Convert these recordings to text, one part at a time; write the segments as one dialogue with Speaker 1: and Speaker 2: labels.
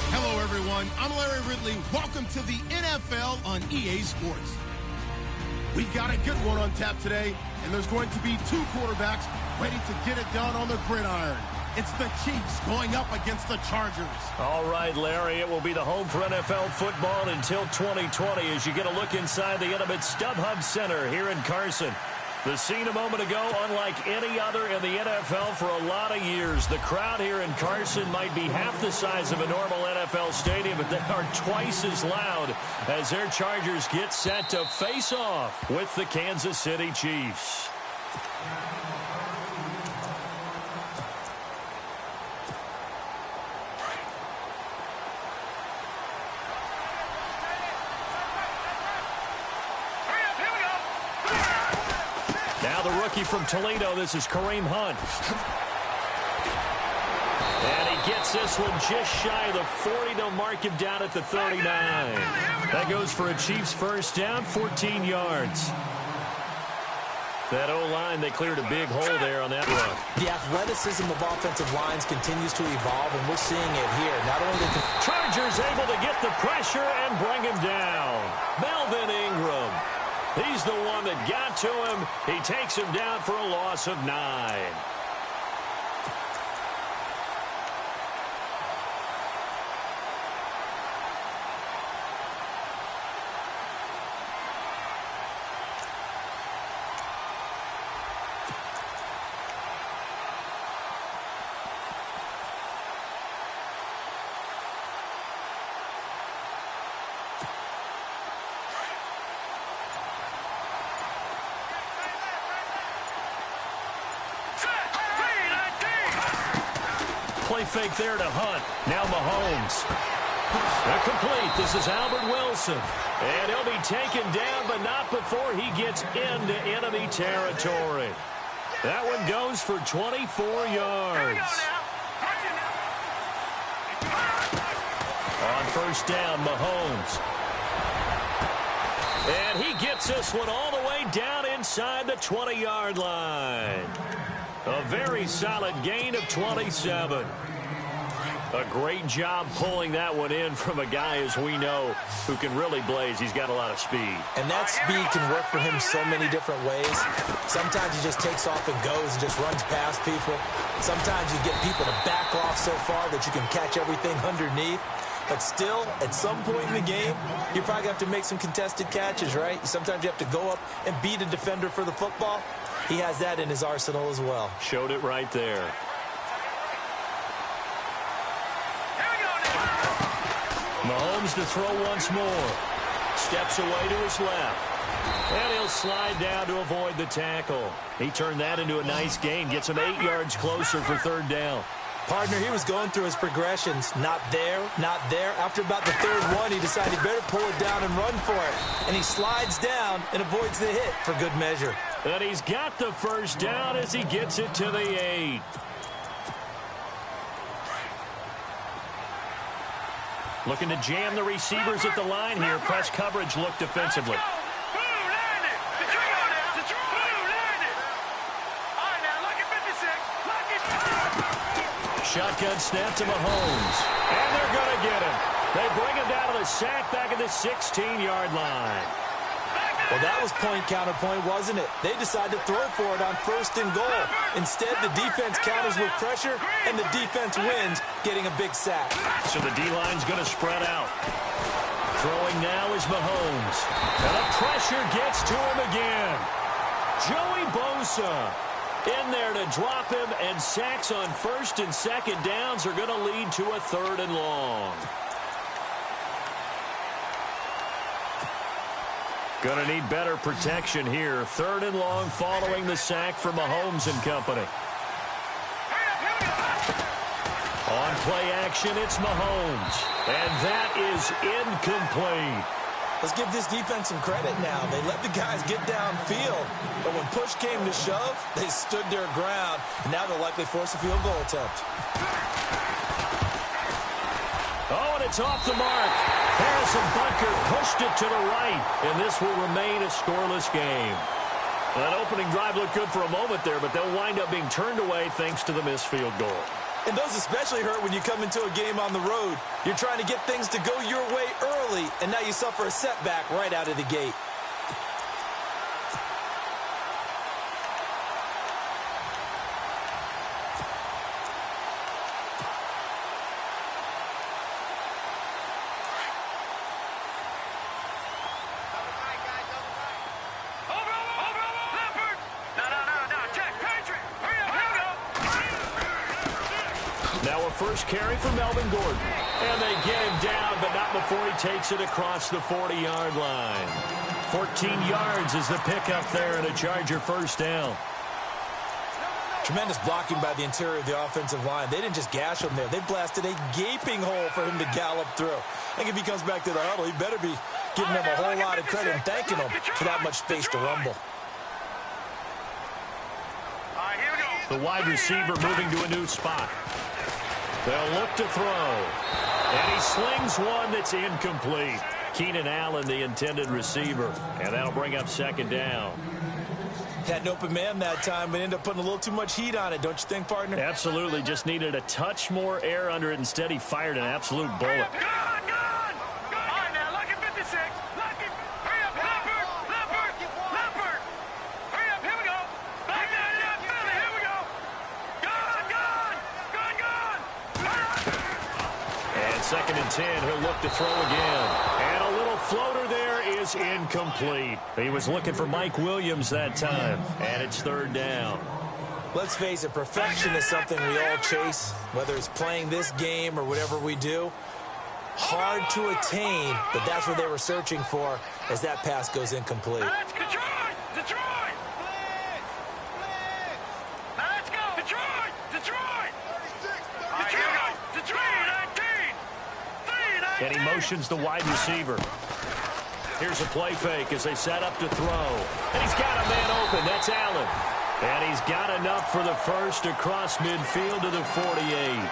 Speaker 1: Hello, everyone. I'm Larry Ridley. Welcome to the NFL on EA Sports. We've got a good one on tap today, and there's going to be two quarterbacks ready to get it done on the gridiron. It's the Chiefs going up against the Chargers.
Speaker 2: All right, Larry, it will be the home for NFL football until 2020 as you get a look inside the intimate StubHub Center here in Carson. The scene a moment ago, unlike any other in the NFL for a lot of years. The crowd here in Carson might be half the size of a normal NFL stadium, but they are twice as loud as their Chargers get set to face off with the Kansas City Chiefs. From Toledo, this is Kareem Hunt. And he gets this one just shy of the 40. They'll mark him down at the 39. That goes for a Chiefs first down, 14 yards. That O-line, they cleared a big hole there on that run.
Speaker 3: The athleticism of offensive lines continues to evolve, and we're seeing it here. Not only the
Speaker 2: Chargers able to get the pressure and bring him down. Melvin Ingram. He's the one that got to him. He takes him down for a loss of 9. Play fake there to Hunt. Now Mahomes. They're complete. This is Albert Wilson. And he'll be taken down, but not before he gets into enemy territory. That one goes for 24 yards. On first down, Mahomes. And he gets this one all the way down inside the 20-yard line. A very solid gain of 27. A great job pulling that one in from a guy, as we know, who can really blaze. He's got a lot of speed.
Speaker 3: And that speed can work for him so many different ways. Sometimes he just takes off and goes and just runs past people. Sometimes you get people to back off so far that you can catch everything underneath. But still, at some point in the game, you probably have to make some contested catches, right? Sometimes you have to go up and beat a defender for the football. He has that in his arsenal as well.
Speaker 2: Showed it right there. Mahomes to throw once more. Steps away to his left. And he'll slide down to avoid the tackle. He turned that into a nice gain. Gets him 8 yards closer for third down.
Speaker 3: Partner, he was going through his progressions. Not there, not there. After about the third one, he decided he better pull it down and run for it. And he slides down and avoids the hit for good measure.
Speaker 2: And he's got the first down as he gets it to the 8. Looking to jam the receivers at the line here. Press coverage look defensively. Shotgun snap to Mahomes. And they're going to get him. They bring him down to the sack back at the 16-yard line.
Speaker 3: Well, that was point counterpoint, wasn't it? They decided to throw for it on first and goal. Instead, the defense counters with pressure, and the defense wins, getting a big sack.
Speaker 2: So the D-line's going to spread out. Throwing now is Mahomes. And the pressure gets to him again. Joey Bosa in there to drop him, and sacks on first and second downs are going to lead to a third and long. Going to need better protection here. Third and long following the sack from Mahomes and company. On play action, it's Mahomes. And that is incomplete.
Speaker 3: Let's give this defense some credit now. They let the guys get downfield. But when push came to shove, they stood their ground. And now they'll likely force a field goal attempt.
Speaker 2: Oh, and it's off the mark. Harrison Butker pushed it to the right, and this will remain a scoreless game. That opening drive looked good for a moment there, but they'll wind up being turned away thanks to the missed field goal.
Speaker 3: And those especially hurt when you come into a game on the road. You're trying to get things to go your way early, and now you suffer a setback right out of the gate.
Speaker 2: Now a first carry for Melvin Gordon. And they get him down, but not before he takes it across the 40-yard line. 14 yards is the pickup there, and a Charger first down.
Speaker 3: Tremendous blocking by the interior of the offensive line. They didn't just gash him there. They blasted a gaping hole for him to gallop through. I think if he comes back to the huddle, he better be giving them a whole lot of credit and thanking them for that much space to rumble.
Speaker 2: The wide receiver moving to a new spot. They'll look to throw. And he slings one that's incomplete. Keenan Allen, the intended receiver. And that'll bring up second down.
Speaker 3: Had an open man that time, but ended up putting a little too much heat on it, don't you think, partner?
Speaker 2: Absolutely. Just needed a touch more air under it. Instead, he fired an absolute bullet. Second and 10, he'll look to throw again. And a little floater there is incomplete. He was looking for Mike Williams that time. And it's third down.
Speaker 3: Let's face it, perfection is something we all chase, whether it's playing this game or whatever we do. Hard to attain, but that's what they were searching for as that pass goes incomplete.
Speaker 4: Let's go! Detroit! Let's go! Detroit! Detroit! 36! Detroit!
Speaker 2: And he motions the wide receiver. Here's a play fake as they set up to throw. And he's got a man open. That's Allen. And he's got enough for the first across midfield to the 48.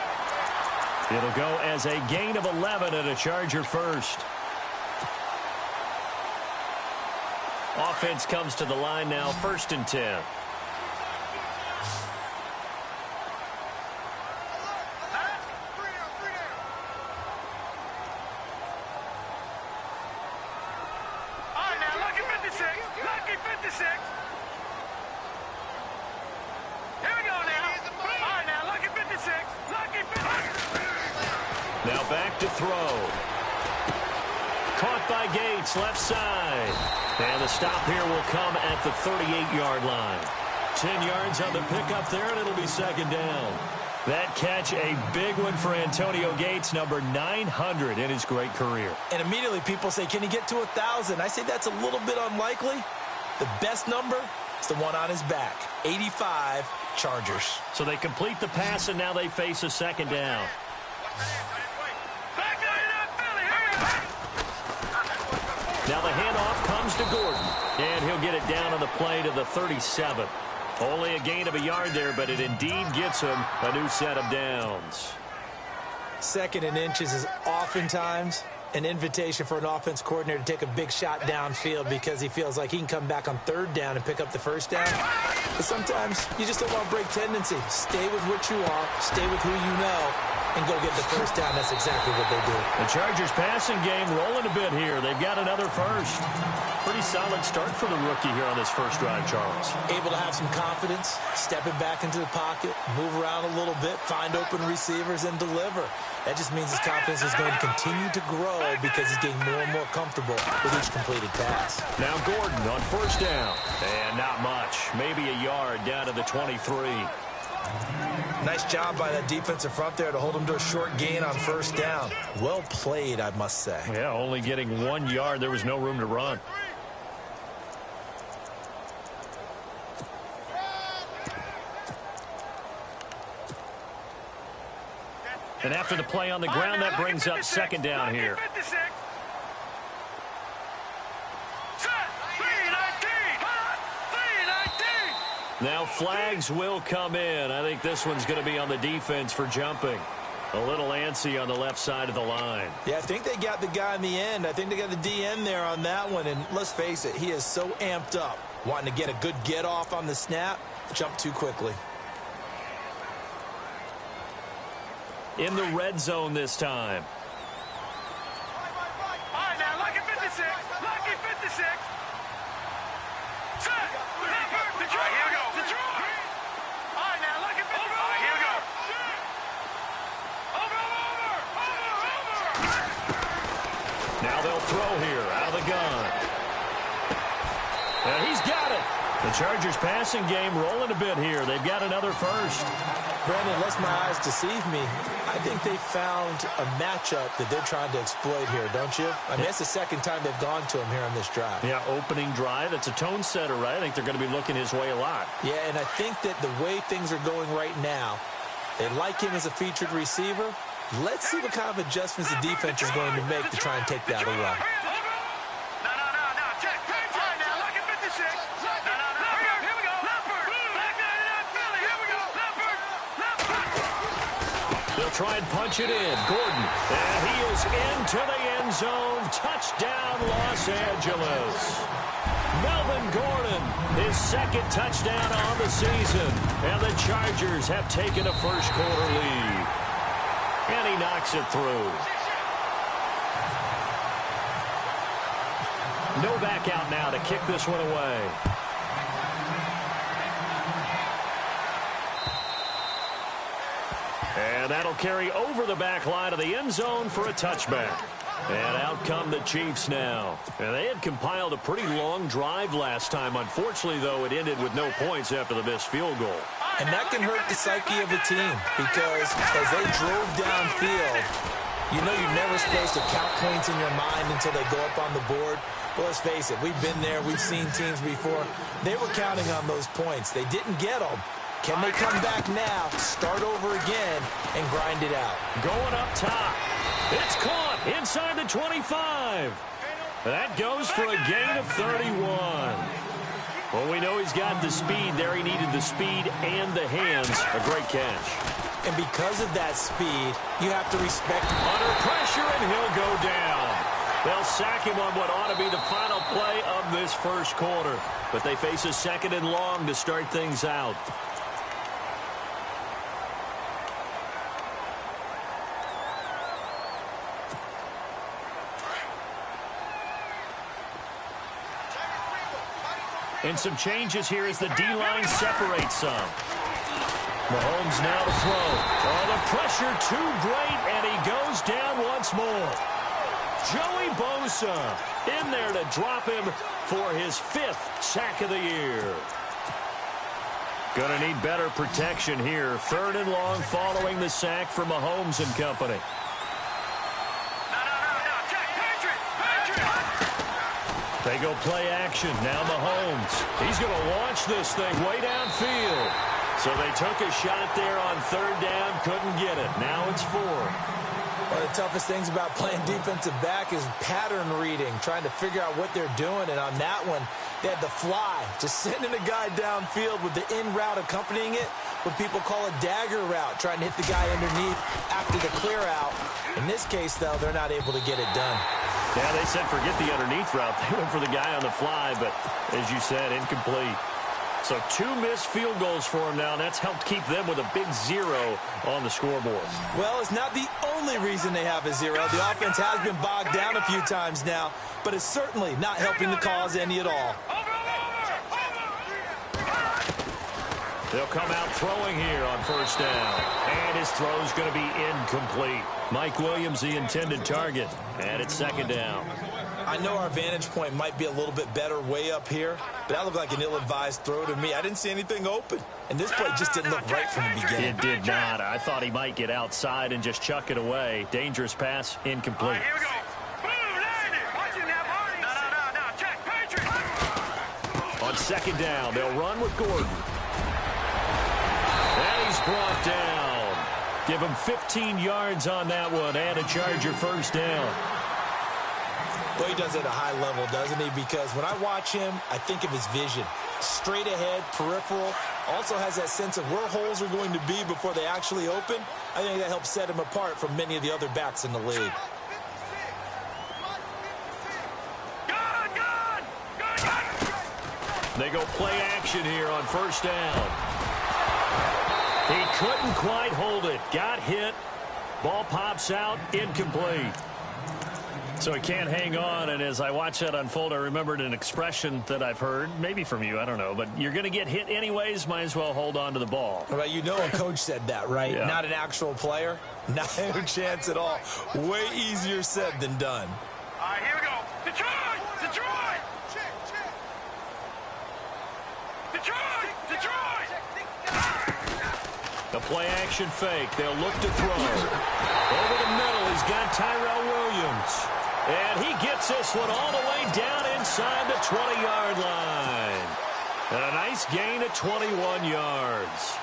Speaker 2: It'll go as a gain of 11 and a Charger first. Offense comes to the line now, first and 10. Now back to throw. Caught by Gates, left side. And the stop here will come at the 38-yard line. 10 yards on the pickup there, and it'll be second down. That catch, a big one for Antonio Gates, number 900 in his great career.
Speaker 3: And immediately people say, can he get to 1,000? I say that's a little bit unlikely. The best number is the one on his back, 85 Chargers.
Speaker 2: So they complete the pass, and now they face a second down. Now the handoff comes to Gordon, and he'll get it down on the play to the 37. Only a gain of a yard there, but it indeed gets him a new set of downs.
Speaker 3: Second and inches is oftentimes an invitation for an offense coordinator to take a big shot downfield because he feels like he can come back on third down and pick up the first down. But sometimes you just don't want to break tendency. Stay with what you are, stay with who you know, and go get the first down. That's exactly what they do.
Speaker 2: The Chargers passing game rolling a bit here. They've got another first. Pretty solid start for the rookie here on this first drive, Charles.
Speaker 3: Able to have some confidence, stepping back into the pocket, move around a little bit, find open receivers, and deliver. That just means his confidence is going to continue to grow because he's getting more and more comfortable with each completed pass.
Speaker 2: Now Gordon on first down. And not much. Maybe a yard down to the 23.
Speaker 3: Nice job by that defensive front there to hold him to a short gain on first down. Well played, I must say.
Speaker 2: Yeah, only getting 1 yard. There was no room to run. And after the play on the ground, that brings up second down here. Now flags will come in. I think this one's going to be on the defense for jumping. A little antsy on the left side of the line.
Speaker 3: Yeah, I think they got the guy in the end. I think they got the DN there on that one. And let's face it, he is so amped up, wanting to get a good get off on the snap, jump too quickly.
Speaker 2: In the red zone this time.
Speaker 4: All right, now, lucky 56. Lucky 56. Set. Detroit. All right, here we go. Detroit. All right, now, lucky 56. All right, here we go. Over.
Speaker 2: Now they'll throw here out of the gun. And he's got it. The Chargers passing game rolling a bit here. They've got another first.
Speaker 3: Brandon, lest my eyes deceive me, I think they found a matchup that they're trying to exploit here, don't you? I mean, it's the second time they've gone to him here on this drive.
Speaker 2: Yeah, opening drive. It's a tone setter, right? I think they're going to be looking his way a lot.
Speaker 3: Yeah, and I think that the way things are going right now, they like him as a featured receiver. Let's see what kind of adjustments the defense is going to make to try and take that away.
Speaker 2: Try and punch it in. Gordon. And he is into the end zone. Touchdown, Los Angeles. Melvin Gordon, his second touchdown on the season. And the Chargers have taken a first-quarter lead. And he knocks it through. No back out now to kick this one away. And that'll carry over the back line of the end zone for a touchback. And out come the Chiefs now. And they had compiled a pretty long drive last time. Unfortunately, though, it ended with no points after the missed field goal.
Speaker 3: And that can hurt the psyche of a team because as they drove downfield, you know you're never supposed to count points in your mind until they go up on the board. But let's face it, we've been there. We've seen teams before. They were counting on those points. They didn't get them. Can they come back now, start over again, and grind it out?
Speaker 2: Going up top. It's caught inside the 25. That goes for a gain of 31. Well, we know he's got the speed there. He needed the speed and the hands. A great catch.
Speaker 3: And because of that speed, you have to respect him.
Speaker 2: Under pressure, and he'll go down. They'll sack him on what ought to be the final play of this first quarter. But they face a second and long to start things out. And some changes here as the D-line separates some. Mahomes now to throw. Oh, the pressure too great, and he goes down once more. Joey Bosa in there to drop him for his 5th sack of the year. Gonna need better protection here. 3rd and long following the sack from Mahomes and company. They go play action. Now Mahomes. He's going to launch this thing way downfield. So they took a shot there on 3rd down. Couldn't get it. Now it's 4.
Speaker 3: One of the toughest things about playing defensive back is pattern reading, trying to figure out what they're doing. And on that one, they had the fly, just sending a guy downfield with the in route accompanying it, what people call a dagger route, trying to hit the guy underneath after the clear out. In this case, though, they're not able to get it done.
Speaker 2: Yeah, they said forget the underneath route. They went for the guy on the fly, but as you said, incomplete. So 2 missed field goals for him now, and that's helped keep them with a big 0 on the scoreboard.
Speaker 3: Well, it's not the only reason they have a 0. The offense has been bogged down a few times now, but it's certainly not helping the cause any at all.
Speaker 2: They'll come out throwing here on 1st down. And his throw's going to be incomplete. Mike Williams, the intended target. And it's 2nd down.
Speaker 3: I know our vantage point might be a little bit better way up here, but that looked like an ill-advised throw to me. I didn't see anything open. And this play just didn't look right from the beginning.
Speaker 2: It did not. I thought he might get outside and just chuck it away. Dangerous pass, incomplete.
Speaker 4: Here we go.
Speaker 2: On 2nd down, they'll run with Gordon. And he's brought down. Give him 15 yards on that one and a Charger 1st down.
Speaker 3: Well, he does it at a high level, doesn't he? Because when I watch him, I think of his vision. Straight ahead, peripheral. Also has that sense of where holes are going to be before they actually open. I think that helps set him apart from many of the other backs in the league.
Speaker 2: They go play action here on first down. He couldn't quite hold it. Got hit. Ball pops out. Incomplete. So he can't hang on, and as I watch that unfold, I remembered an expression that I've heard, maybe from you, I don't know, but you're going to get hit anyways, might as well hold on to the ball.
Speaker 3: Well, you know a coach said that, right?
Speaker 2: Yeah.
Speaker 3: Not an actual player. Not a chance at all. Way easier said than done.
Speaker 4: All right, here we go. Detroit! Detroit! Detroit! Detroit!
Speaker 2: The play action fake. They'll look to throw. Over the middle, he's got Tyrell Williams. And he gets this one all the way down inside the 20-yard line. And a nice gain of 21 yards.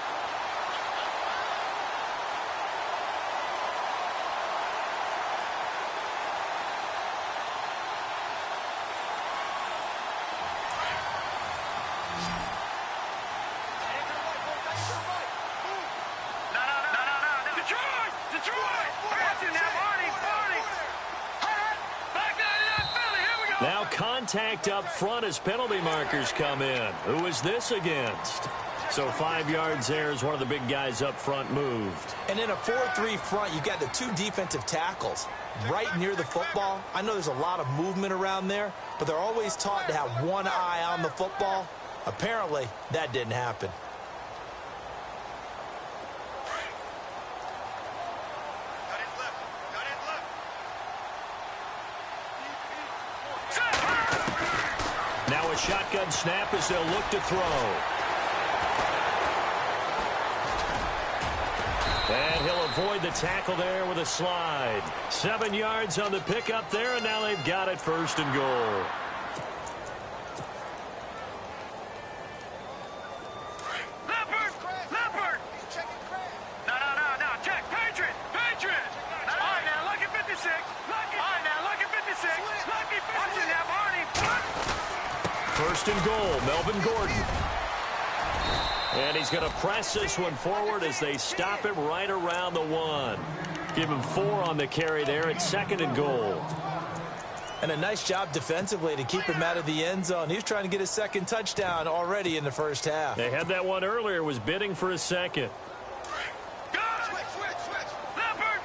Speaker 2: Now contact up front as penalty markers come in. Who is this against? So 5 yards there as one of the big guys up front moved.
Speaker 3: And in a 4-3 front, you've got the two defensive tackles right near the football. I know there's a lot of movement around there, but they're always taught to have one eye on the football. Apparently, that didn't happen.
Speaker 2: Now a shotgun snap as they'll look to throw. And he'll avoid the tackle there with a slide. 7 yards on the pickup there, and now they've got it first and goal.
Speaker 4: Leopard! No, check, Patriot! All right, now, look at 56. Lucky 56. Watching that, Barney.
Speaker 2: First and goal, Melvin Gordon. And he's going to press this one forward as they stop him right around the 1. Give him 4 on the carry there at second and goal.
Speaker 3: And a nice job defensively to keep him out of the end zone. He was trying to get his second touchdown already in the first half.
Speaker 2: They had that one earlier, was bidding for a second.
Speaker 4: Switch. Leopard!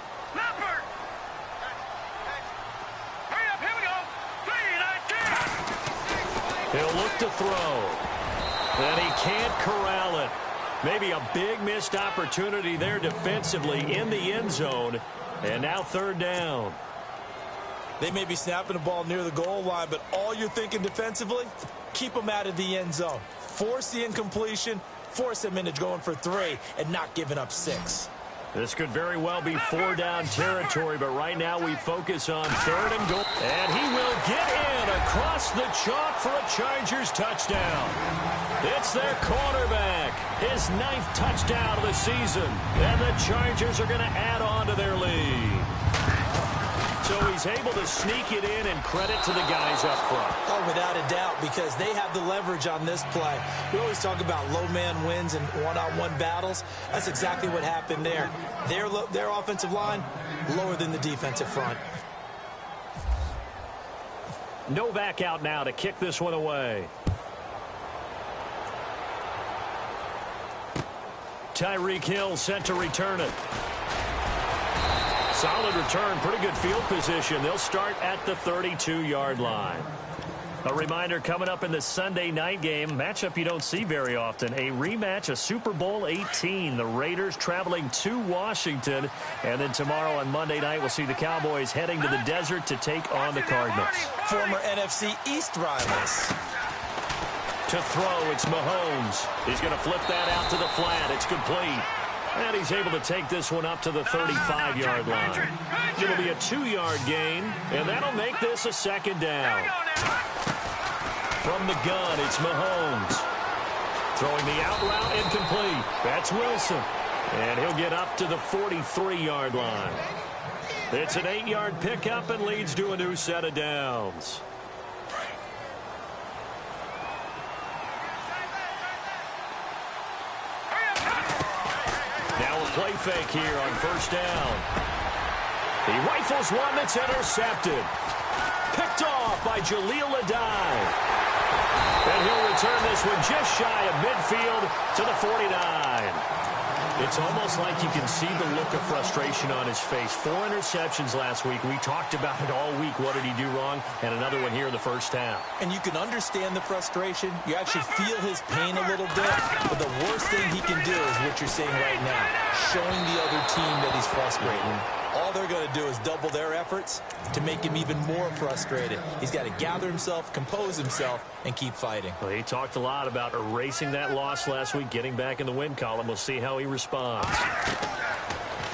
Speaker 4: Hurry up, here we go. 3, 19.
Speaker 2: He'll look to throw. And he can't corral it. Maybe a big missed opportunity there defensively in the end zone. And now third down.
Speaker 3: They may be snapping the ball near the goal line, but all you're thinking defensively, keep them out of the end zone. Force the incompletion, force them into going for 3, and not giving up 6.
Speaker 2: This could very well be 4-down territory, but right now we focus on third and goal. And he will get in across the chalk for a Chargers touchdown. It's their quarterback, his 9th touchdown of the season. And the Chargers are going to add on to their lead. So he's able to sneak it in, and credit to the guys up front.
Speaker 3: Oh, without a doubt, because they have the leverage on this play. We always talk about low man wins and one-on-one battles. That's exactly what happened there. Their offensive line, lower than the defensive front.
Speaker 2: Novak out now to kick this one away. Tyreek Hill set to return it. Solid return, pretty good field position. They'll start at the 32-yard line. A reminder coming up in the Sunday night game, matchup you don't see very often, a rematch of Super Bowl 18. The Raiders traveling to Washington. And then tomorrow on Monday night, we'll see the Cowboys heading to the desert to take on the Cardinals.
Speaker 3: Former NFC East rivals.
Speaker 2: To throw, it's Mahomes. He's going to flip that out to the flat. It's complete. And he's able to take this one up to the 35-yard line. It'll be a 2-yard gain, and that'll make this a second down. From the gun, it's Mahomes. Throwing the out route, incomplete. That's Wilson. And he'll get up to the 43-yard line. It's an 8-yard pickup and leads to a new set of downs. Now a play fake here on first down. He rifles one that's intercepted. Picked off by Jaleel Adai. And he'll return this one just shy of midfield to the 49. It's almost like you can see the look of frustration on his face. 4 interceptions last week. We talked about it all week. What did he do wrong? And another one here in the first half.
Speaker 3: And you can understand the frustration. You actually feel his pain a little bit. But the worst thing he can do is what you're seeing right now, showing the other team that he's frustrated. All they're going to do is double their efforts to make him even more frustrated. He's got to gather himself, compose himself, and keep fighting.
Speaker 2: Well, he talked a lot about erasing that loss last week, getting back in the win column. We'll see how he responds.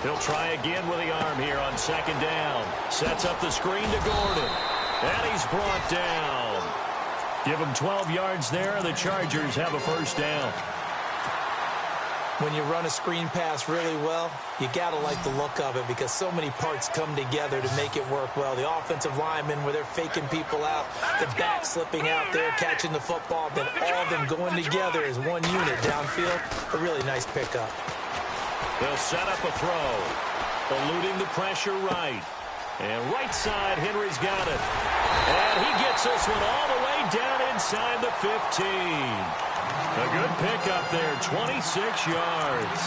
Speaker 2: He'll try again with the arm here on second down. Sets up the screen to Gordon. And he's brought down. Give him 12 yards there. The Chargers have a first down.
Speaker 3: When you run a screen pass really well, you got to like the look of it because so many parts come together to make it work well. The offensive linemen, where they're faking people out, the back slipping out there, catching the football, then all of them going together as one unit downfield. A really nice pickup.
Speaker 2: They'll set up a throw, eluding the pressure right. And right side, Henry's got it. And he gets this one all the way down inside the 15. A good pickup there, 26 yards.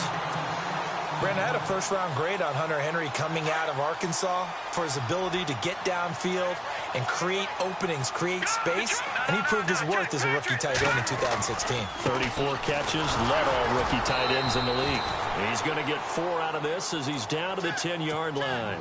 Speaker 3: Brent, I had a first-round grade on Hunter Henry coming out of Arkansas for his ability to get downfield and create openings, create space, and he proved his worth as a rookie tight end in 2016.
Speaker 2: 34 catches, led all rookie tight ends in the league. He's going to get 4 out of this as he's down to the 10-yard line.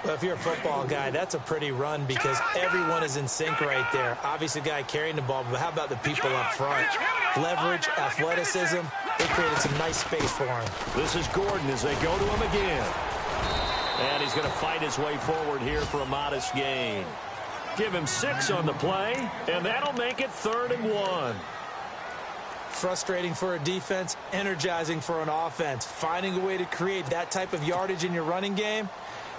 Speaker 3: Well, if you're a football guy, that's a pretty run because everyone is in sync right there. Obviously, the guy carrying the ball, but how about the people up front? Leverage, athleticism, they created some nice space for him.
Speaker 2: This is Gordon as they go to him again. And he's going to fight his way forward here for a modest gain. Give him 6 on the play, and that'll make it 3rd and 1.
Speaker 3: Frustrating for a defense, energizing for an offense. Finding a way to create that type of yardage in your running game,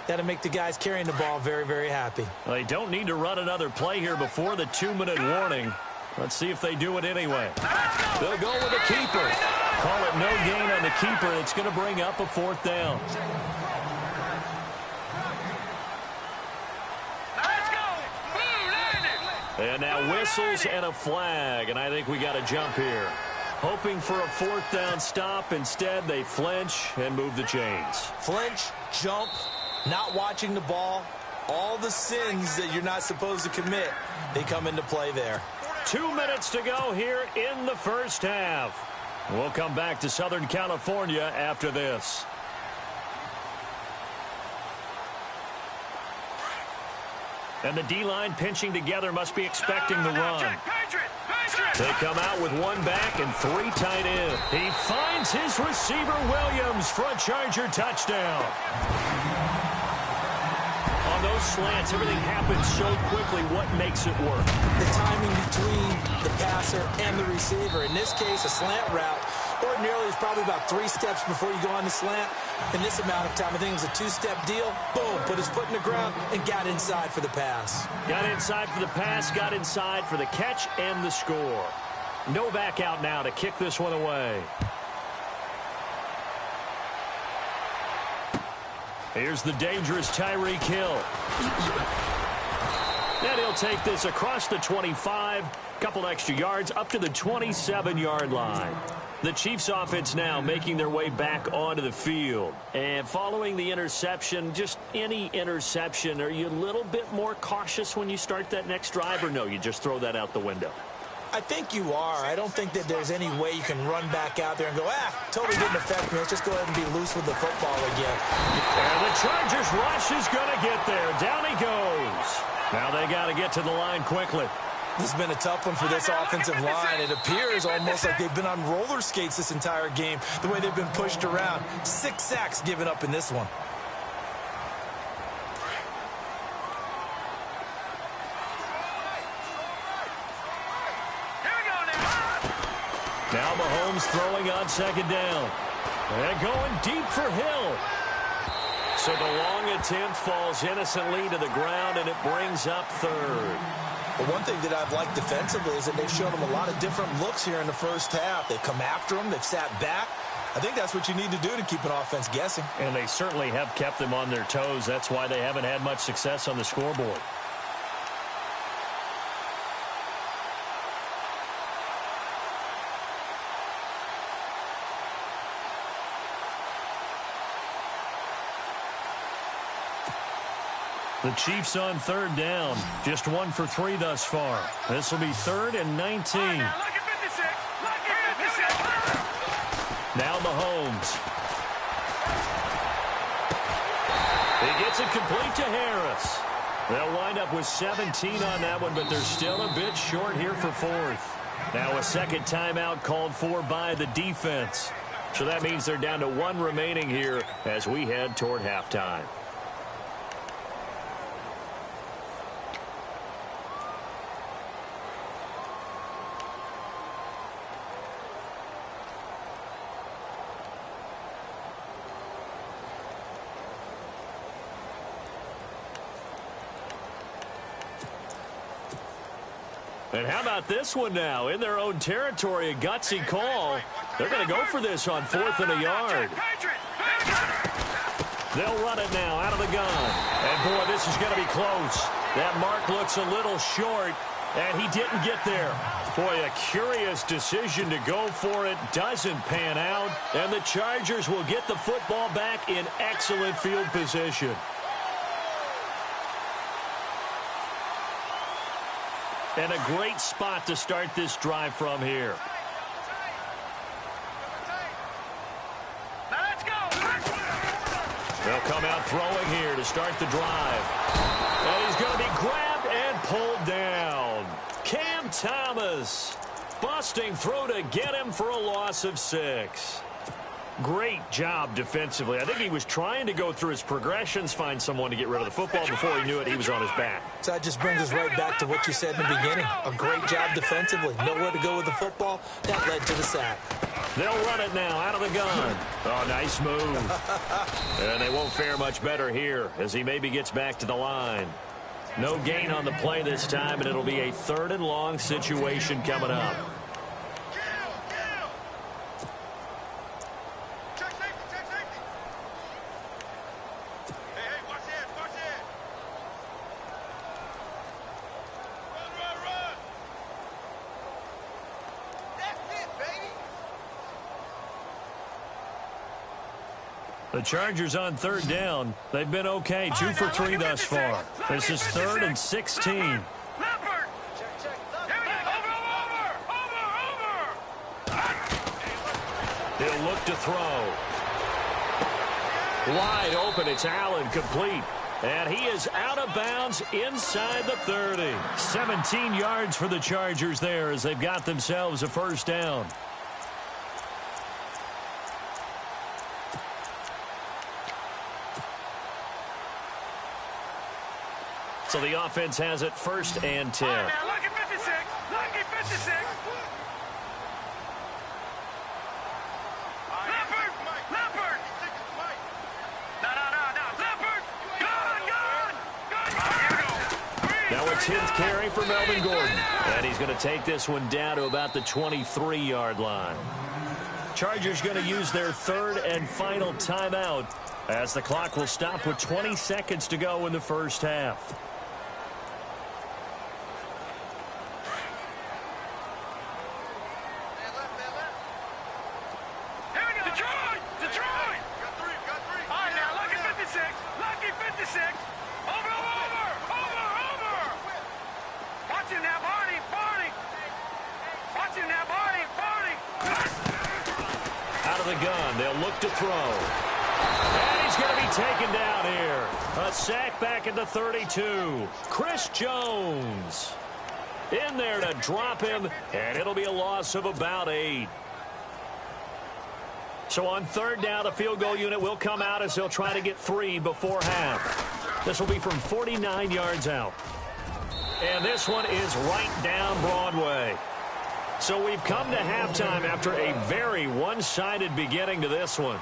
Speaker 3: that'll make the guys carrying the ball very, very happy.
Speaker 2: Well, they don't need to run another play here before the 2-minute warning. Let's see if they do it anyway. They'll go with the keeper. Call it no gain on the keeper. It's going to bring up a 4th down. And now whistles and a flag, and I think we got a jump here. Hoping for a 4th down stop. Instead, they flinch and move the chains.
Speaker 3: Flinch, jump, not watching the ball, all the sins that you're not supposed to commit, they come into play there.
Speaker 2: 2 minutes to go here in the first half. We'll come back to Southern California after this. And the D-line pinching together must be expecting the run. They come out with 1 back and 3 tight end. He finds his receiver, Williams, for a Charger touchdown. On those slants, everything happens so quickly. What makes it work?
Speaker 3: The timing between the passer and the receiver. In this case, a slant route. Ordinarily, it's probably about 3 steps before you go on the slant. In this amount of time, I think it was a 2-step deal. Boom, put his foot in the ground and got inside for the pass.
Speaker 2: Got inside for the pass, got inside for the catch and the score. No back out now to kick this one away. Here's the dangerous Tyreek Hill. And he'll take this across the 25, couple extra yards, up to the 27-yard line. The Chiefs offense now making their way back onto the field. And following the interception, just any interception, are you a little bit more cautious when you start that next drive, or no, you just throw that out the window?
Speaker 3: I think you are. I don't think that there's any way you can run back out there and go, totally didn't affect me. Let's just go ahead and be loose with the football again.
Speaker 2: And the Chargers rush is going to get there. Down he goes. Now they got to get to the line quickly.
Speaker 3: This has been a tough one for this offensive line. It appears almost like they've been on roller skates this entire game, the way they've been pushed around. 6 sacks given up in this one.
Speaker 2: Now Mahomes throwing on second down. And going deep for Hill. So the long attempt falls innocently to the ground, and it brings up third.
Speaker 3: But one thing that I've liked defensively is that they've shown them a lot of different looks here in the first half. They've come after them. They've sat back. I think that's what you need to do to keep an offense guessing.
Speaker 2: And they certainly have kept them on their toes. That's why they haven't had much success on the scoreboard. The Chiefs on third down. Just 1 for 3 thus far. This will be 3rd and 19. Now Mahomes. He gets it complete to Harris. They'll wind up with 17 on that one, but they're still a bit short here for 4th. Now a second timeout called for by the defense. So that means they're down to 1 remaining here as we head toward halftime. And how about this one now? In their own territory, a gutsy call. They're going to go for this on 4th and a yard. They'll run it now out of the gun. And, boy, this is going to be close. That mark looks a little short, and he didn't get there. Boy, a curious decision to go for it. Doesn't pan out. And the Chargers will get the football back in excellent field position. And a great spot to start this drive from here.
Speaker 4: Now let's go.
Speaker 2: They'll come out throwing here to start the drive. And he's going to be grabbed and pulled down. Cam Thomas busting through to get him for a loss of 6. Great job defensively. I think he was trying to go through his progressions, find someone to get rid of the football. Before he knew it, he was on his back.
Speaker 3: So that just brings us right back to what you said in the beginning. A great job defensively. Nowhere to go with the football. That led to the sack.
Speaker 2: They'll run it now out of the gun. Oh, nice move. And they won't fare much better here as he maybe gets back to the line. No gain on the play this time, and it'll be a 3rd and long situation coming up. The Chargers on 3rd down. They've been okay. 2 for 3 thus far. This is 3rd and 16. He'll look to throw. Wide open. It's Allen, complete. And he is out of bounds inside the 30. 17 yards for the Chargers there as they've got themselves a 1st down. So the offense has it 1st and 10.
Speaker 4: Now, lucky 56. Lucky 56. Leopard. Leopard. No. Leopard. Gone.
Speaker 2: Now a 10th carry for Melvin Gordon. And he's going to take this one down to about the 23-yard line. Chargers going to use their 3rd and final timeout as the clock will stop with 20 seconds to go in the first half. To throw. And he's going to be taken down here. A sack back at the 32. Chris Jones in there to drop him, and it'll be a loss of about 8. So on 3rd down, the field goal unit will come out as they'll try to get 3 before half. This will be from 49 yards out. And this one is right down Broadway. So we've come to halftime after a very one-sided beginning to this one.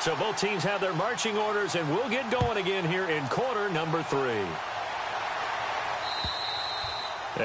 Speaker 2: So both teams have their marching orders, and we'll get going again here in quarter number 3.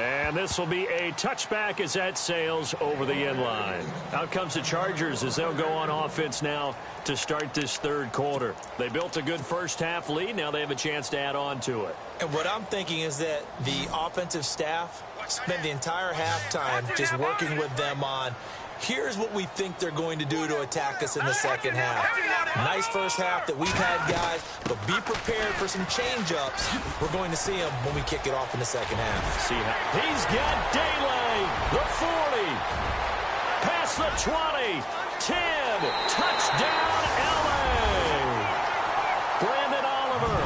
Speaker 2: And this will be a touchback as that sails over the end line. Out comes the Chargers as they'll go on offense now to start this third quarter. They built a good first-half lead. Now they have a chance to add on to it.
Speaker 3: And what I'm thinking is that the offensive staff spent the entire halftime just working with them on, here's what we think they're going to do to attack us in the second half. Nice first half that we've had, guys, but be prepared for some change-ups. We're going to see them when we kick it off in the second half.
Speaker 2: See how he's got Daly, the 40, past the 20, 10, touchdown, L.A. Brandon Oliver,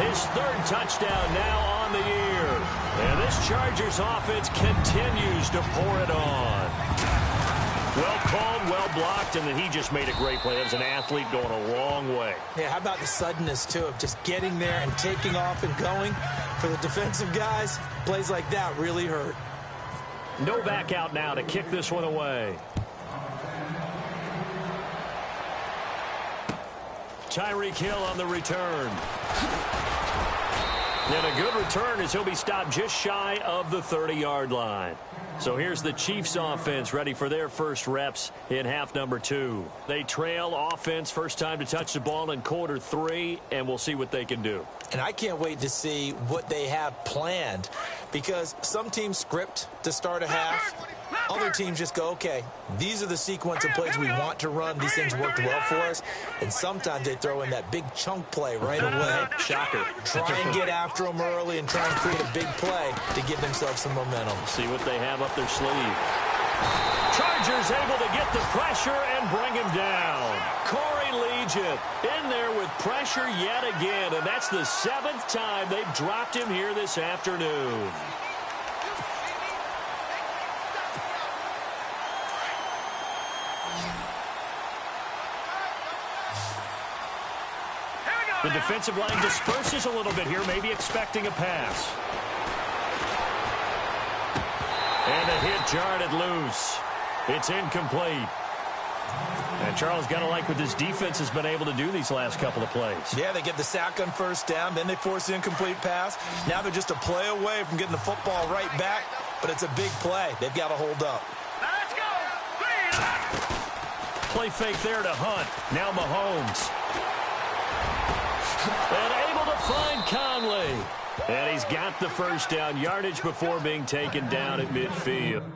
Speaker 2: his third touchdown now on the year. And this Chargers offense continues to pour it on. Well called, well blocked, and then he just made a great play. That was an athlete going a long way.
Speaker 3: Yeah, how about the suddenness, too, of just getting there and taking off and going? For the defensive guys, plays like that really hurt.
Speaker 2: Novak out now to kick this one away. Tyreek Hill on the return. And a good return as he'll be stopped just shy of the 30-yard line. So here's the Chiefs offense ready for their first reps in half number 2. They trail offense, first time to touch the ball in quarter 3, and we'll see what they can do.
Speaker 3: And I can't wait to see what they have planned, because some teams script to start a half. Other teams just go, okay, these are the sequence of plays we want to run. These things worked well for us. And sometimes they throw in that big chunk play right away.
Speaker 2: Shocker.
Speaker 3: Try and get after them early and try and create a big play to give themselves some momentum.
Speaker 2: See what they have up their sleeve. Chargers able to get the pressure and bring him down. Corey Legion in there with pressure yet again, and that's the 7th time they've dropped him here this afternoon. The defensive line disperses a little bit here, maybe expecting a pass. And the hit jarred it loose. It's incomplete. And Charles got to like what this defense has been able to do these last couple of plays.
Speaker 3: Yeah, they get the sack on first down, then they force the incomplete pass. Now they're just a play away from getting the football right back, but it's a big play. They've got to hold up.
Speaker 4: Let's go.
Speaker 2: Play fake there to Hunt. Now Mahomes. And able to find Conley. And he's got the first down, yardage before being taken down at midfield.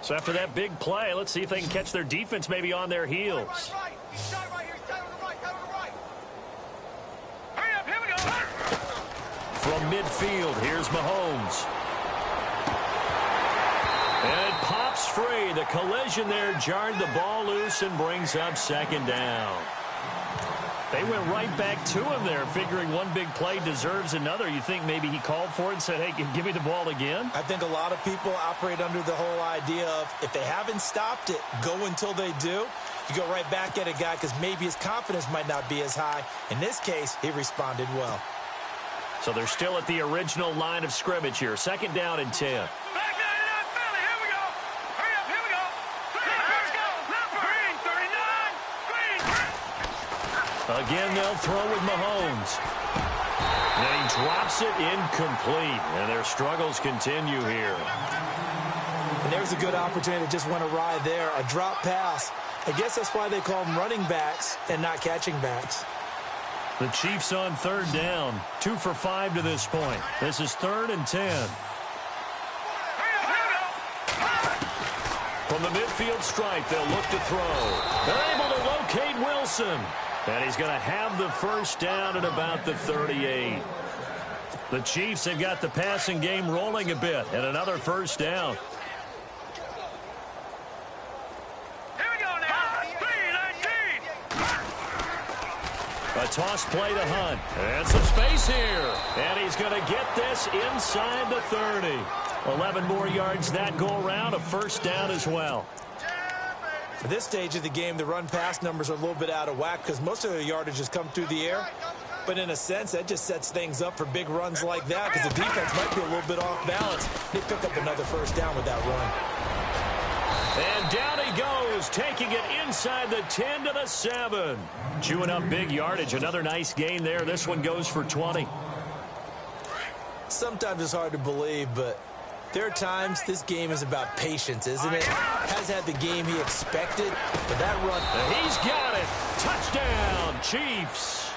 Speaker 2: So after that big play, let's see if they can catch their defense maybe on their heels.
Speaker 4: Hurry up, here we go.
Speaker 2: From midfield, here's Mahomes. And it pops free. The collision there jarred the ball loose and brings up second down. They went right back to him there, figuring one big play deserves another. You think maybe he called for it and said, hey, give me the ball again?
Speaker 3: I think a lot of people operate under the whole idea of if they haven't stopped it, go until they do. You go right back at a guy because maybe his confidence might not be as high. In this case, he responded well.
Speaker 2: So they're still at the original line of scrimmage here. Second down and 10. Again, they'll throw with Mahomes. And he drops it incomplete. And their struggles continue here.
Speaker 3: And there's a good opportunity that just went awry there. A drop pass. I guess that's why they call them running backs and not catching backs.
Speaker 2: The Chiefs on third down. 2 for 5 to this point. This is 3rd and 10. From the midfield stripe, they'll look to throw. They're able to locate Wilson. And he's going to have the first down at about the 38. The Chiefs have got the passing game rolling a bit, and another first down.
Speaker 4: Here we go now. 3-19.
Speaker 2: A toss play to Hunt. And some space here. And he's going to get this inside the 30. 11 more yards that go around. A first down as well.
Speaker 3: At this stage of the game, the run-pass numbers are a little bit out of whack because most of the yardage has come through the air. But in a sense, that just sets things up for big runs like that because the defense might be a little bit off balance. They pick up another first down with that run.
Speaker 2: And down he goes, taking it inside the 10 to the 7. Chewing up big yardage. Another nice gain there. This one goes for 20.
Speaker 3: Sometimes it's hard to believe, but there are times this game is about patience, isn't it? Has had the game he expected, but that run...
Speaker 2: And he's got it. Touchdown, Chiefs.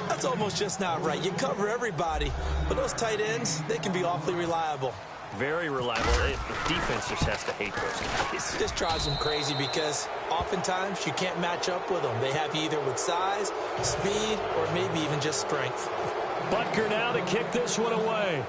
Speaker 3: That's almost just not right. You cover everybody, but those tight ends, they can be awfully reliable.
Speaker 2: Very reliable. The defense just has to hate those guys.
Speaker 3: This drives them crazy because oftentimes you can't match up with them. They have you either with size, speed, or maybe even just strength.
Speaker 2: Butker now to kick this one away.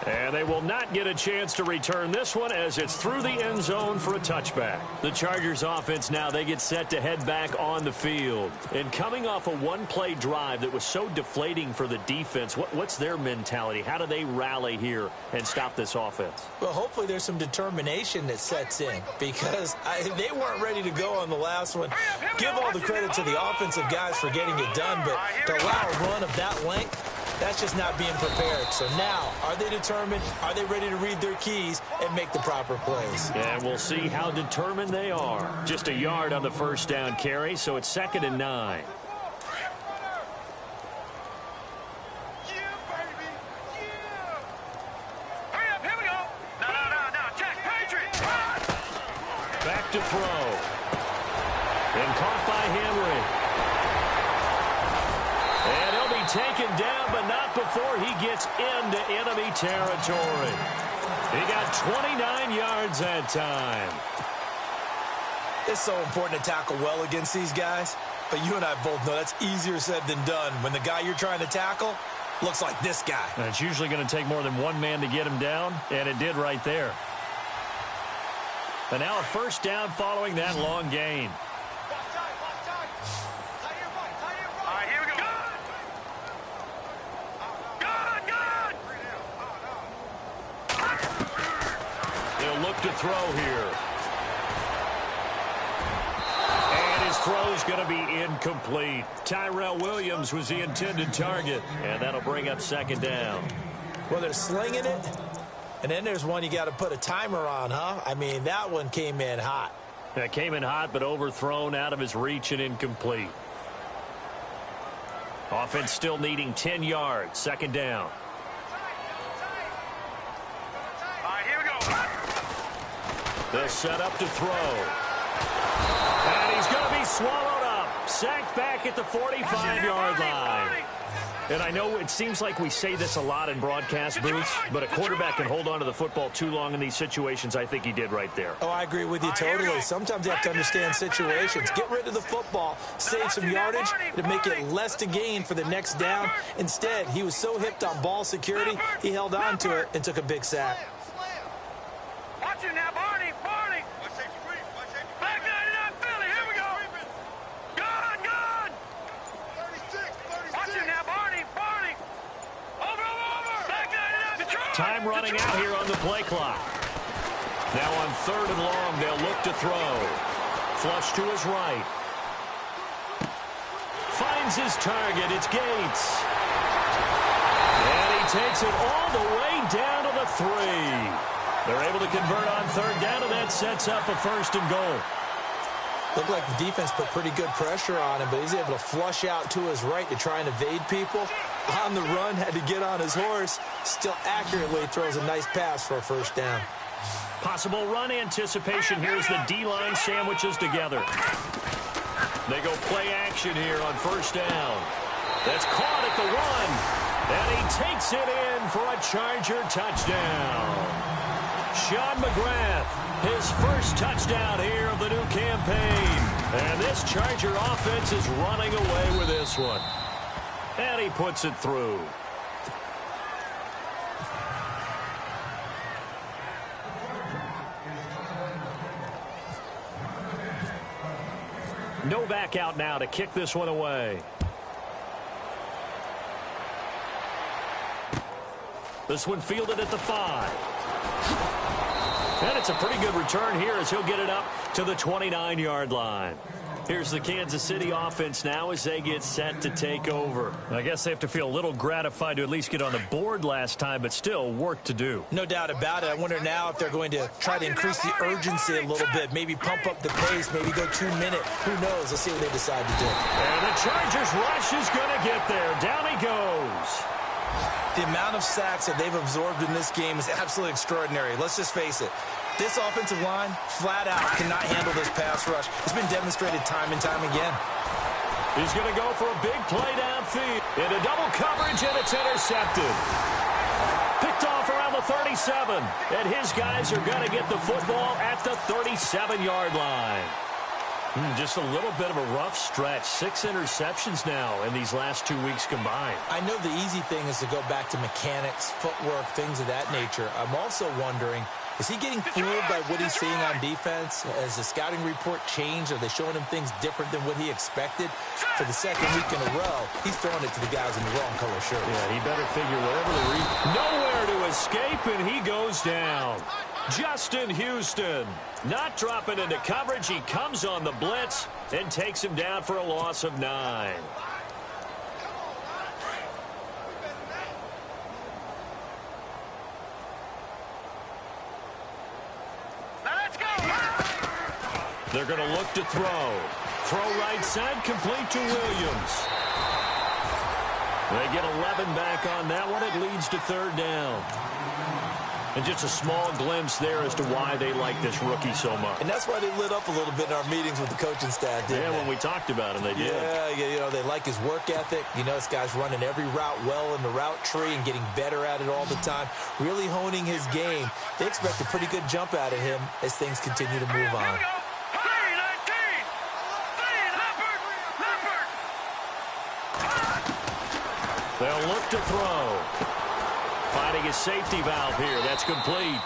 Speaker 2: And they will not get a chance to return this one as it's through the end zone for a touchback. The Chargers offense now, they get set to head back on the field. And coming off a one-play drive that was so deflating for the defense, what's their mentality? How do they rally here and stop this offense?
Speaker 3: Well, hopefully there's some determination that sets in because they weren't ready to go on the last one. Give all the credit to the offensive guys for getting it done, but to allow a run of that length, that's just not being prepared. So now, are they determined? Are they ready to read their keys and make the proper plays?
Speaker 2: And we'll see how determined they are. Just a yard on the first down carry, so it's 2nd and 9. Back to throw. And caught by Henry. And he'll be taken down, but not before he gets into enemy territory. He got 29 yards that time.
Speaker 3: It's so important to tackle well against these guys, but you and I both know that's easier said than done when the guy you're trying to tackle looks like this guy.
Speaker 2: And it's usually going to take more than one man to get him down, and it did right there. And now a first down following that long gain. To throw here. And his throw's going to be incomplete. Tyrell Williams was the intended target, and that'll bring up 2nd down.
Speaker 3: Well, they're slinging it, and then there's one you got to put a timer on, huh? I mean, that one came in hot.
Speaker 2: That came in hot, but overthrown, out of his reach, and incomplete. Offense still needing 10 yards. 2nd down. They'll set up to throw. And he's going to be swallowed up. Sacked back at the 45-yard line. And I know it seems like we say this a lot in broadcast booths, but a quarterback can hold on to the football too long in these situations. I think he did right there.
Speaker 3: Oh, I agree with you totally. Sometimes you have to understand situations. Get rid of the football, save some yardage to make it less to gain for the next down. Instead, he was so hipped on ball security, he held on to it and took a big sack.
Speaker 4: Watch it now, Barney, Barney. Back 99, Philly, here we go. Good. 36. Watch it now, Barney, Barney. Over. Back 99, Detroit.
Speaker 2: Time running out here on the play clock. Now on 3rd and long, they'll look to throw. Flush to his right. Finds his target. It's Gates. And he takes it all the way down to the 3. They're able to convert on 3rd down, and that sets up a 1st and goal.
Speaker 3: Looked like the defense put pretty good pressure on him, but he's able to flush out to his right to try and evade people. On the run, had to get on his horse. Still accurately throws a nice pass for a 1st down.
Speaker 2: Possible run anticipation here as the D-line sandwiches together. They go play action here on 1st down. That's caught at the 1. And he takes it in for a Charger touchdown. Sean McGrath, his first touchdown here of the new campaign. And this Charger offense is running away with this one. And he puts it through. Novak out now to kick this one away. This one fielded at the 5. And it's a pretty good return here as he'll get it up to the 29-yard line. Here's the Kansas City offense now as they get set to take over. I guess they have to feel a little gratified to at least get on the board last time, but still work to do.
Speaker 3: No doubt about it. I wonder now if they're going to try to increase the urgency a little bit, maybe pump up the pace, maybe go 2 minute. Who knows? Let's see what they decide to do.
Speaker 2: And the Chargers rush is going to get there. Down he goes.
Speaker 3: The amount of sacks that they've absorbed in this game is absolutely extraordinary. Let's just face it. This offensive line, flat out, cannot handle this pass rush. It's been demonstrated time and time again.
Speaker 2: He's going to go for a big play downfield. Into double coverage, and it's intercepted. Picked off around the 37. And his guys are going to get the football at the 37-yard line. Just a little bit of a rough stretch. 6 interceptions now in these last 2 weeks combined.
Speaker 3: I know the easy thing is to go back to mechanics, footwork, things of that nature. I'm also wondering, is he getting fooled by what he's seeing on defense? Has the scouting report changed? Are they showing him things different than what he expected? For the second week in a row, he's throwing it to the guys in the wrong color shirts.
Speaker 2: Yeah, he better figure whatever the nowhere to escape, and he goes down. Justin Houston not dropping into coverage. He comes on the blitz and takes him down for a loss of 9. They're going to look to throw. Throw right side, complete to Williams. They get 11 back on that one. It leads to 3rd down. And just a small glimpse there as to why they like this rookie so much.
Speaker 3: And that's why they lit up a little bit in our meetings with the coaching staff, didn't they?
Speaker 2: When we talked about him, they did.
Speaker 3: Yeah, you know, they like his work ethic. You know, this guy's running every route well in the route tree and getting better at it all the time, really honing his game. They expect a pretty good jump out of him as things continue to move on.
Speaker 2: They'll look to throw. Finding his safety valve here. That's complete.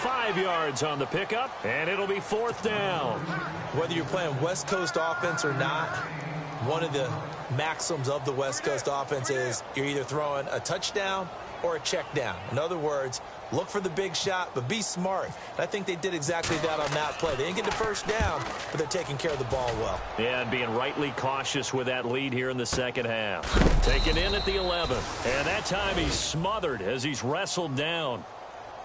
Speaker 2: 5 yards on the pickup, and it'll be 4th down.
Speaker 3: Whether you're playing West Coast offense or not, one of the maxims of the West Coast offense is you're either throwing a touchdown or a check down. In other words, look for the big shot, but be smart. And I think they did exactly that on that play. They didn't get the first down, but they're taking care of the ball well.
Speaker 2: Yeah, and being rightly cautious with that lead here in the second half. Taken in at the 11. And that time he's smothered as he's wrestled down.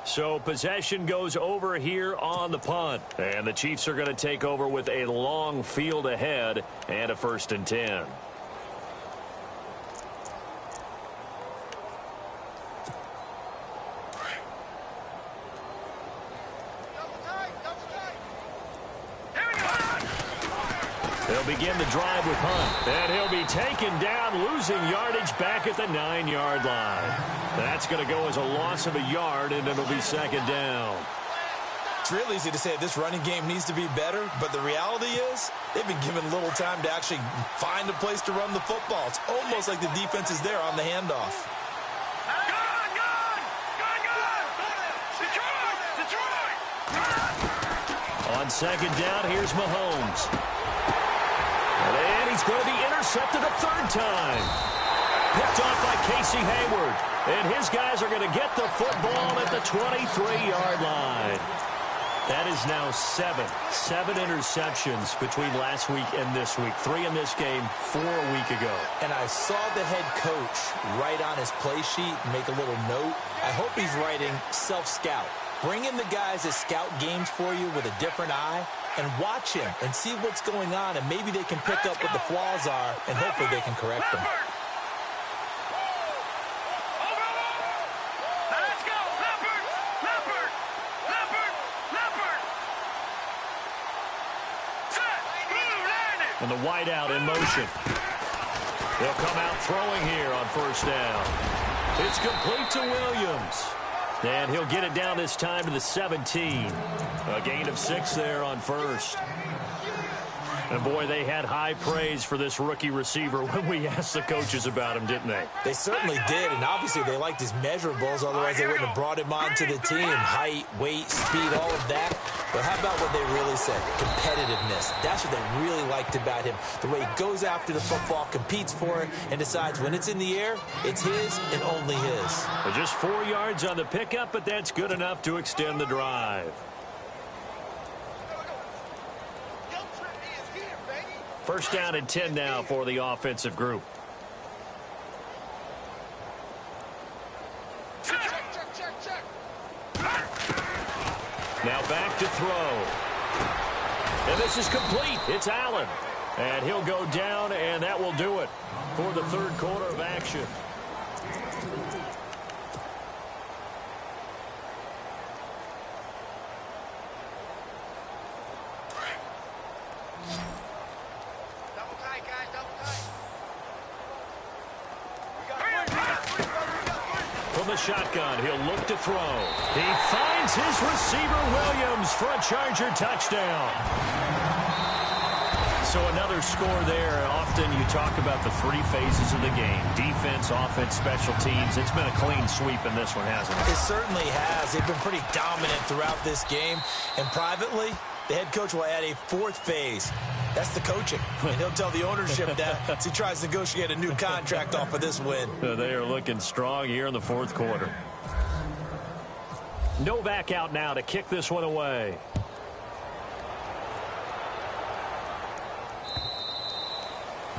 Speaker 2: So possession goes over here on the punt. And the Chiefs are going to take over with a long field ahead and a 1st and 10. They'll begin the drive with Hunt. And he'll be taken down, losing yardage back at the 9-yard line. That's going to go as a loss of a yard, and it'll be 2nd down.
Speaker 3: It's real easy to say this running game needs to be better, but the reality is they've been given little time to actually find a place to run the football. It's almost like the defense is there on the handoff.
Speaker 2: On 2nd down, here's Mahomes. And he's going to be intercepted a 3rd time. Picked off by Casey Hayward. And his guys are going to get the football at the 23-yard line. That is now 7 interceptions between last week and this week. 3 in this game, 4 a week ago.
Speaker 3: And I saw the head coach write on his play sheet, make a little note. I hope he's writing self-scout. Bring in the guys that scout games for you with a different eye and watch him and see what's going on, and maybe they can pick up what the flaws are, and hopefully they can correct them.
Speaker 2: And the wideout in motion. They'll come out throwing here on 1st down. It's complete to Williams. And he'll get it down this time to the 17. A gain of 6 there on first. And, boy, they had high praise for this rookie receiver when we asked the coaches about him, didn't they?
Speaker 3: They certainly did, and obviously they liked his measurables. Otherwise, they wouldn't have brought him onto the team. Height, weight, speed, all of that. But how about what they really said? Competitiveness. That's what they really liked about him. The way he goes after the football, competes for it, and decides when it's in the air, it's his and only his.
Speaker 2: Well, just 4 yards on the pickup, but that's good enough to extend the drive. First down and 10 now for the offensive group. Now back to throw. And this is complete. It's Allen. And he'll go down, and that will do it for the third quarter of action. From the shotgun, he'll look to throw. He finds his receiver, Williams, for a Charger touchdown. So another score there. Often you talk about the 3 phases of the game. Defense, offense, special teams. It's been a clean sweep in this one, hasn't it?
Speaker 3: It certainly has. They've been pretty dominant throughout this game. And privately, the head coach will add a 4th phase. That's the coaching. And he'll tell the ownership that as he tries to negotiate a new contract off of this win.
Speaker 2: They are looking strong here in the 4th quarter. Novak out now to kick this one away.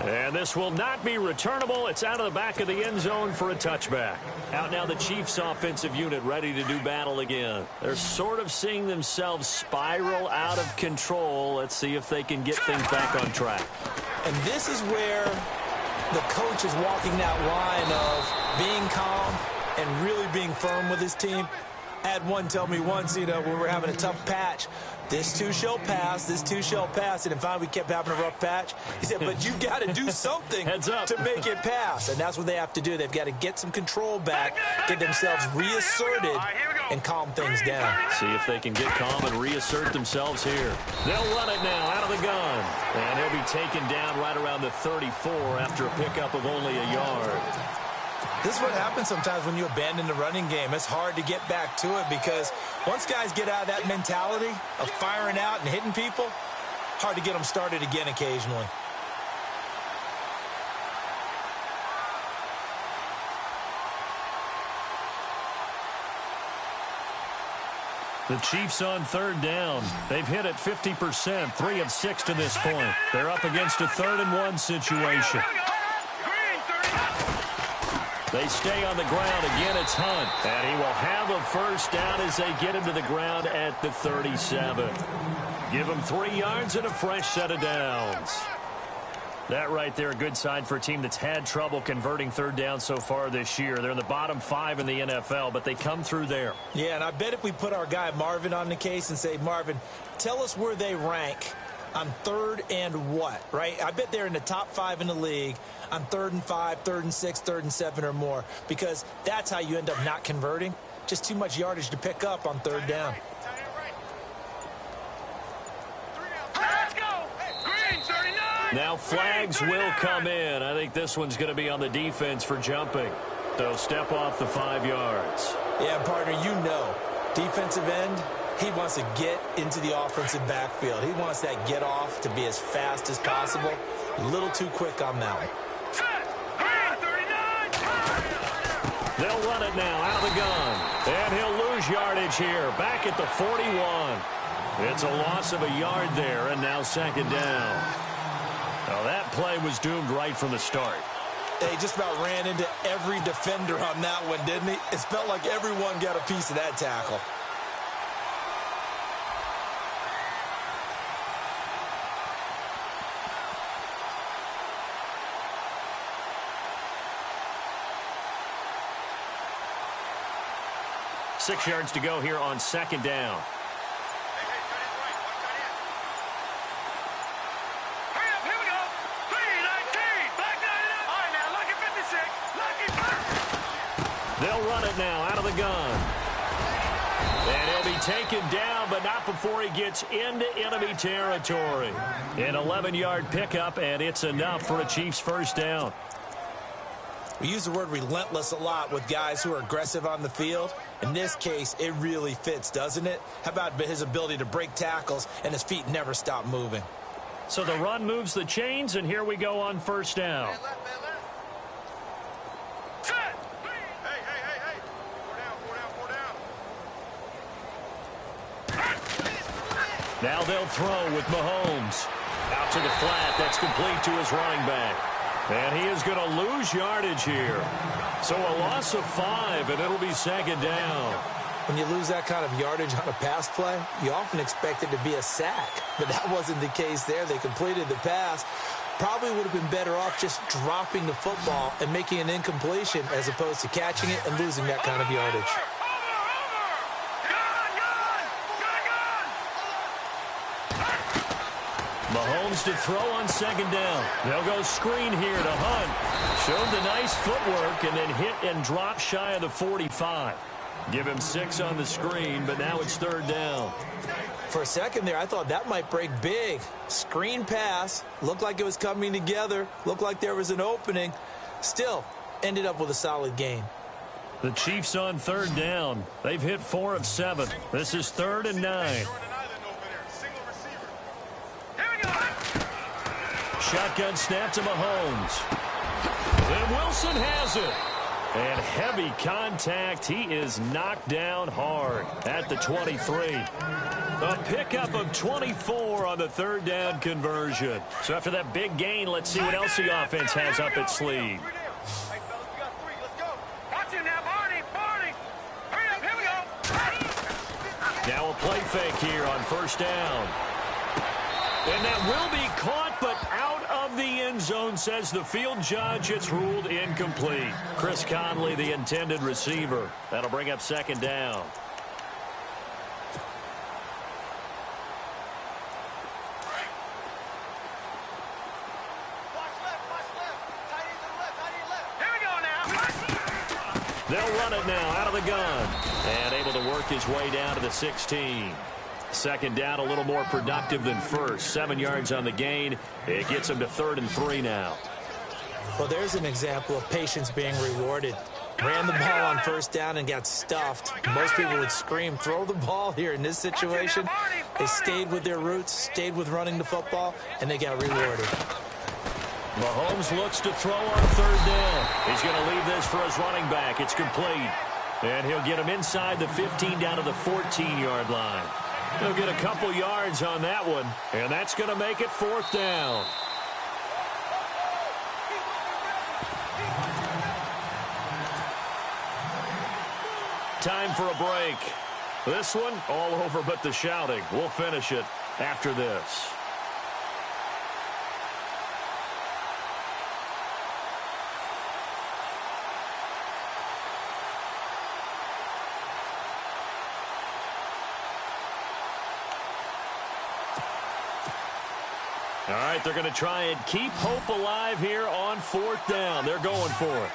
Speaker 2: And this will not be returnable. It's out of the back of the end zone for a touchback. Out now the Chiefs offensive unit ready to do battle again. They're sort of seeing themselves spiral out of control. Let's see if they can get things back on track.
Speaker 3: And this is where the coach is walking that line of being calm and really being firm with his team. I had one tell me once, when we're having a tough patch, this too shall pass, this too shall pass. And finally we kept having a rough patch. He said, but you've got to do something to make it pass. And that's what they have to do. They've got to get some control back, get themselves reasserted, and calm things down.
Speaker 2: See if they can get calm and reassert themselves here. They'll run it now out of the gun. And he'll be taken down right around the 34 after a pickup of only a yard.
Speaker 3: This is what happens sometimes when you abandon the running game. It's hard to get back to it because once guys get out of that mentality of firing out and hitting people, hard to get them started again occasionally.
Speaker 2: The Chiefs on 3rd down. They've hit it 50%, 3 of 6 to this point. They're up against a 3rd and 1 situation. They stay on the ground. Again, it's Hunt. And he will have a first down as they get him to the ground at the 37. Give him 3 yards and a fresh set of downs. That right there, a good sign for a team that's had trouble converting 3rd down so far this year. They're in the bottom 5 in the NFL, but they come through there.
Speaker 3: Yeah, and I bet if we put our guy Marvin on the case and say, Marvin, tell us where they rank on 3rd and what, right? I bet they're in the top 5 in the league on 3rd and 5, 3rd and 6, 3rd and 7 or more, because that's how you end up not converting. Just too much yardage to pick up on 3rd down.
Speaker 2: Now flags will come in. I think this one's going to be on the defense for jumping. They'll step off the 5 yards.
Speaker 3: Yeah, partner, defensive end, he wants to get into the offensive backfield. He wants that get off to be as fast as possible. A little too quick on that one.
Speaker 2: They'll run it now out of the gun. And he'll lose yardage here. Back at the 41. It's a loss of a yard there, and now 2nd down. Now that play was doomed right from the start.
Speaker 3: They just about ran into every defender on that one, didn't he? It felt like everyone got a piece of that tackle.
Speaker 2: Six yards to go here on 2nd down. They'll run it now out of the gun. And he'll be taken down, but not before he gets into enemy territory. An 11-yard pickup, and it's enough for a Chiefs first down.
Speaker 3: We use the word relentless a lot with guys who are aggressive on the field. In this case, it really fits, doesn't it? How about his ability to break tackles and his feet never stop moving?
Speaker 2: So the run moves the chains, and here we go on first down. Now they'll throw with Mahomes. Out to the flat. That's complete to his running back. And he is going to lose yardage here. So a loss of 5, and it'll be second down.
Speaker 3: When you lose that kind of yardage on a pass play, you often expect it to be a sack. But that wasn't the case there. They completed the pass. Probably would have been better off just dropping the football and making an incompletion as opposed to catching it and losing that kind of yardage.
Speaker 2: Mahomes to throw on second down. They'll go screen here to Hunt. Showed the nice footwork and then hit and drop shy of the 45. Give him 6 on the screen, but now it's third down.
Speaker 3: For a second there, I thought that might break big. Screen pass. Looked like it was coming together. Looked like there was an opening. Still, ended up with a solid gain.
Speaker 2: The Chiefs on third down. They've hit 4 of 7. This is 3rd and 9. Shotgun snap to Mahomes. And Wilson has it. And heavy contact. He is knocked down hard at the 23. A pickup of 24 on the third down conversion. So after that big gain, let's see what else the offense has up its sleeve. Now a play fake here on first down. And that will be caught, but out of the end zone, says the field judge. It's ruled incomplete. Chris Conley, the intended receiver. That'll bring up second down. They'll run it now out of the gun. And able to work his way down to the 16. Second down, a little more productive than first. 7 yards on the gain. It gets him to 3rd and 3 now.
Speaker 3: Well, there's an example of patience being rewarded. Ran the ball on first down and got stuffed. Most people would scream, throw the ball here. In this situation, they stayed with their roots, stayed with running the football, and they got rewarded.
Speaker 2: Mahomes looks to throw on third down. He's going to leave this for his running back. It's complete. And he'll get him inside the 15 down to the 14-yard line. He'll get a couple yards on that one, and that's going to make it 4th down. Time for a break. This one, all over but the shouting. We'll finish it after this. All right, they're going to try and keep hope alive here on 4th down. They're going for it.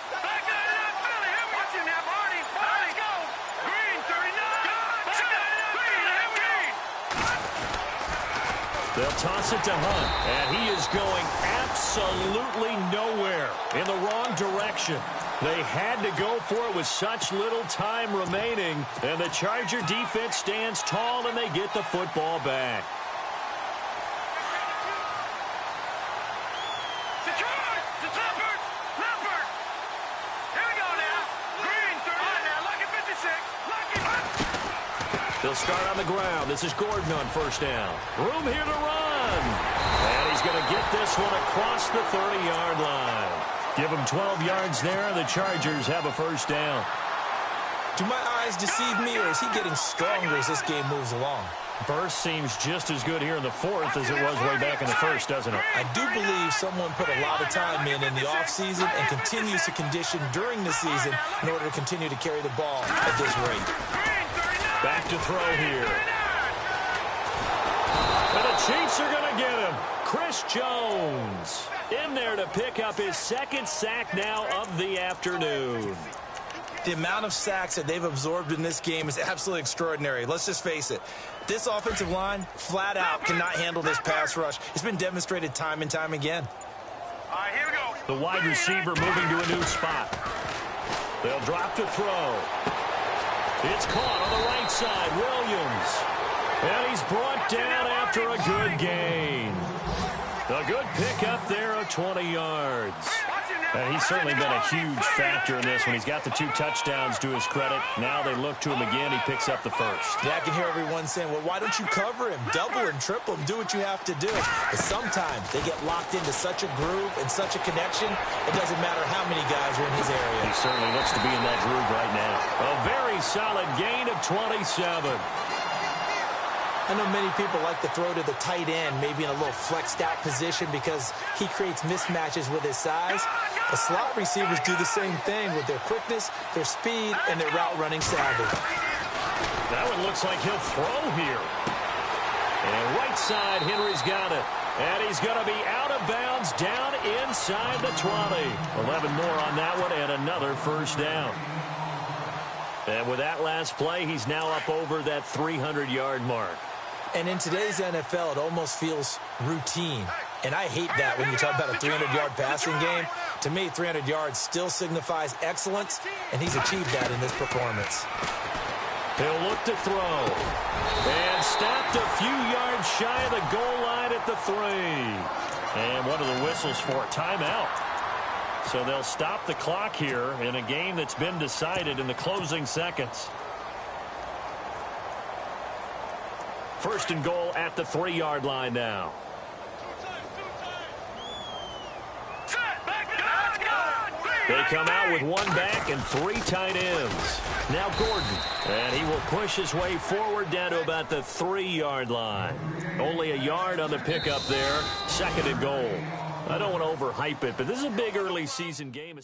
Speaker 2: They'll toss it to Hunt, and he is going absolutely nowhere, in the wrong direction. They had to go for it with such little time remaining, and the Charger defense stands tall, and they get the football back. They'll start on the ground. This is Gordon on first down. Room here to run. And he's going to get this one across the 30-yard line. Give him 12 yards there, and the Chargers have a first down.
Speaker 3: Do my eyes deceive me, or is he getting stronger as this game moves along?
Speaker 2: Burst seems just as good here in the 4th as it was way back in the 1st, doesn't it?
Speaker 3: I do believe someone put a lot of time in the offseason and continues to condition during the season in order to continue to carry the ball at this rate.
Speaker 2: Back to throw here. And the Chiefs are going to get him. Chris Jones in there to pick up his 2nd sack now of the afternoon.
Speaker 3: The amount of sacks that they've absorbed in this game is absolutely extraordinary. Let's just face it. This offensive line, flat out, cannot handle this pass rush. It's been demonstrated time and time again.
Speaker 4: All right, here we go.
Speaker 2: The wide receiver moving to a new spot. They'll drop to throw. It's caught on the right side. Williams. And he's brought down after a good gain. A good pickup there of 20 yards. And he's certainly been a huge factor in this when he's got the 2 touchdowns to his credit. Now they look to him again. He picks up the first.
Speaker 3: Yeah, I can hear everyone saying, well, why don't you cover him? Double and triple him. Do what you have to do. But sometimes they get locked into such a groove and such a connection, it doesn't matter how many guys are in his area.
Speaker 2: He certainly looks to be in that groove right now. A very solid gain of 27.
Speaker 3: I know many people like to throw to the tight end, maybe in a little flexed out position because he creates mismatches with his size. The slot receivers do the same thing with their quickness, their speed, and their route running savvy.
Speaker 2: That one looks like he'll throw here. And right side, Henry's got it. And he's going to be out of bounds down inside the 20. 11 more on that one and another first down. And with that last play, he's now up over that 300-yard mark.
Speaker 3: And in today's NFL, it almost feels routine. And I hate that when you talk about a 300-yard passing game. To me, 300 yards still signifies excellence, and he's achieved that in this performance.
Speaker 2: He'll look to throw. And stopped a few yards shy of the goal line at the 3. And one of the whistles for a timeout. So they'll stop the clock here in a game that's been decided in the closing seconds. First and goal at the 3-yard line now. They come out with 1 back and 3 tight ends. Now Gordon. And he will push his way forward down to about the 3-yard line. Only a yard on the pickup there. Second and goal. I don't want to overhype it, but this is a big early season game.